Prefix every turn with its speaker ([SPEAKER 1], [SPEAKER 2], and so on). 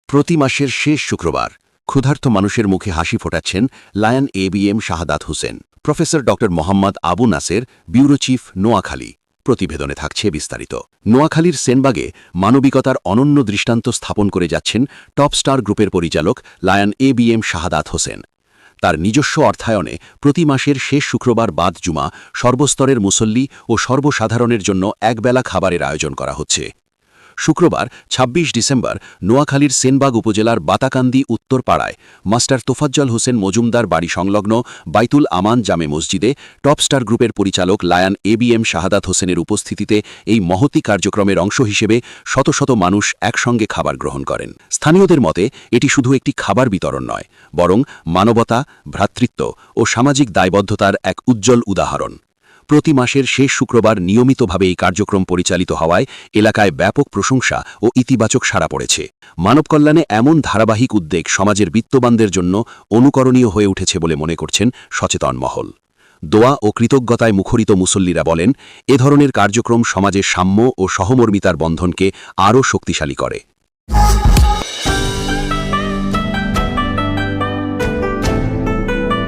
[SPEAKER 1] প্রতি মাসের শেষ শুক্রবার ক্ষুধার্ত মানুষের মুখে হাসি ফোটাচ্ছেন lion ABM Shahadat Hossain. Professor ড মোহাম্মদ আবু নাসের, ব্যুরো চিফ, নোয়াখালী। প্রতিবেদনে থাকছে বিস্তারিত। নোয়াখালীর সেনবাগে মানবিকতার অনন্য দৃষ্টান্ত স্থাপন করে যাচ্ছেন টপ স্টার গ্রুপের পরিচালক লায়ন ABM শাহাদাত হোসেন। তার নিজস্ব অর্থায়নে প্রতি মাসের শেষ শুক্রবার বাদ জুমা সর্বস্তরের মুসল্লি ও সর্বসাধারণের জন্য একবেলা খাবারের আয়োজন করা হচ্ছে। শুক্রবার ২৬ ডিসেম্বর নোয়াখালীর সেনবাগ উপজেলার বাতাকান্দি উত্তর পাড়ায় মাস্টার তোফাজ্জল হোসেন মজুমদার বাড়ি সংলগ্ন বাইতুল আমান জামে মসজিদে টপ স্টার গ্রুপের পরিচালক লায়ন ABM শাহাদাত হোসেনের উপস্থিতিতে এই মহতী কার্যক্রমের অংশ হিসেবে শত শত মানুষ একসঙ্গে খাবার গ্রহণ করেন। স্থানীয়দের মতে এটি শুধু একটি খাবার বিতরণ নয়, বরং মানবতা, ভ্রাতৃত্ব ও সামাজিক দায়বদ্ধতার এক উজ্জ্বল উদাহরণ। প্রতি মাসের শেষ শুক্রবার নিয়মিতভাবে এই কার্যক্রম পরিচালিত হওয়ায় এলাকায় ব্যাপক প্রশংসা ও ইতিবাচক সাড়া পড়েছে। মানব কল্যাণে এমন ধারাবাহিক উদ্যোগ সমাজের বিত্তবানদের জন্য অনুকরণীয় হয়ে উঠেছে বলে মনে করছেন সচেতন মহল। দোয়া ও কৃতজ্ঞতায় মুখরিত মুসল্লিরা বলেন, এ ধরনের কার্যক্রম সমাজের সাম্য ও সহমর্মিতার বন্ধনকে আরও শক্তিশালী করে।